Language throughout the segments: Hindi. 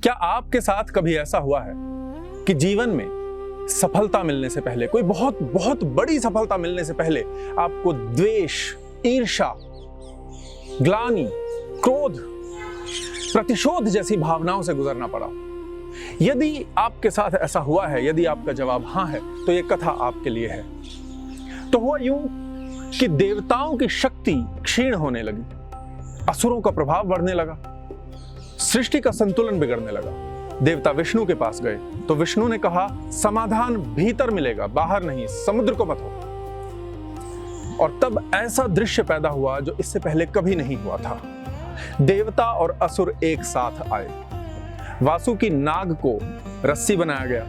क्या आपके साथ कभी ऐसा हुआ है कि जीवन में सफलता मिलने से पहले, कोई बहुत बहुत बड़ी सफलता मिलने से पहले आपको द्वेष, ईर्ष्या, ग्लानि, क्रोध, प्रतिशोध जैसी भावनाओं से गुजरना पड़ा? यदि आपके साथ ऐसा हुआ है, यदि आपका जवाब हां है, तो यह कथा आपके लिए है। तो हुआ यूं कि देवताओं की शक्ति क्षीण होने लगी, असुरों का प्रभाव बढ़ने लगा, सृष्टि का संतुलन बिगड़ने लगा। देवता विष्णु के पास गए तो विष्णु ने कहा, समाधान भीतर मिलेगा, बाहर नहीं, समुद्र को मत हो। और तब ऐसा दृश्य पैदा हुआ जो इससे पहले कभी नहीं हुआ था। देवता और असुर एक साथ आए, वासुकी नाग को रस्सी बनाया गया,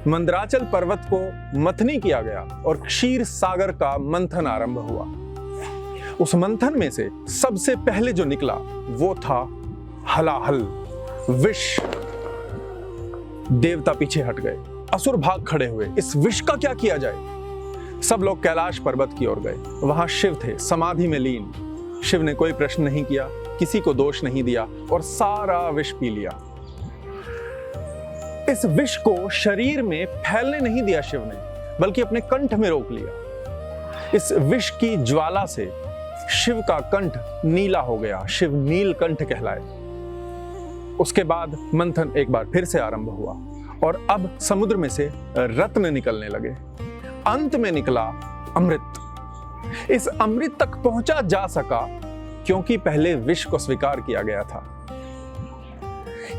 मंदराचल पर्वत को मथनी किया गया और क्षीर सागर का मंथन आरंभ हुआ। उस मंथन में से सबसे पहले जो निकला वो था हलाहल, विष। देवता पीछे हट गए, असुर भाग खड़े हुए। इस विष का क्या किया जाए? सब लोग कैलाश पर्वत की ओर गए। वहां शिव थे, समाधि में लीन। शिव ने कोई प्रश्न नहीं किया, किसी को दोष नहीं दिया और सारा विष पी लिया। इस विष को शरीर में फैलने नहीं दिया शिव ने, बल्कि अपने कंठ में रोक लिया। इस विष की ज्वाला से शिव का कंठ नीला हो गया, शिव नीलकंठ कहलाए। उसके बाद मंथन एक बार फिर से आरंभ हुआ और अब समुद्र में से रत्न निकलने लगे। अंत में निकला अमृत। इस अमृत तक पहुंचा जा सका क्योंकि पहले विष को स्वीकार किया गया था।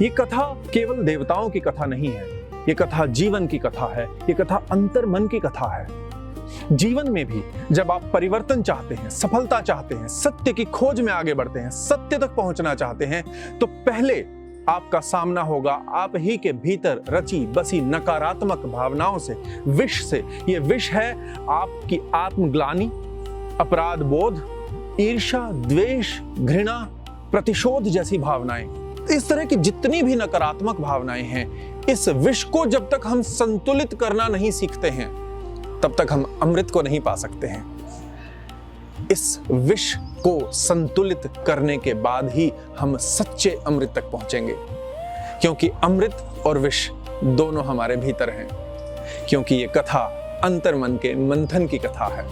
ये कथा केवल देवताओं की कथा नहीं है, ये कथा जीवन की कथा है, ये कथा अंतर्मन की कथा है। जीवन में भी जब आप परिवर्तन चाहते हैं, सफलता चाहते हैं, सत्य की खोज में आगे बढ़ते हैं, सत्य तक पहुंचना चाहते हैं, तो पहले आपका सामना होगा आप ही के भीतर रची बसी नकारात्मक भावनाओं से, विष से। ये विष है आपकी आत्मग्लानि, अपराध बोध, ईर्ष्या, द्वेष, घृणा, प्रतिशोध जैसी भावनाएं। इस तरह की जितनी भी नकारात्मक भावनाएं हैं, इस विष को जब तक हम संतुलित करना नहीं सीखते हैं, तब तक हम अमृत को नहीं पा सकते हैं। इस विष को संतुलित करने के बाद ही हम सच्चे अमृत तक पहुंचेंगे, क्योंकि अमृत और विष दोनों हमारे भीतर हैं, क्योंकि ये कथा अंतर्मन के मंथन की कथा है।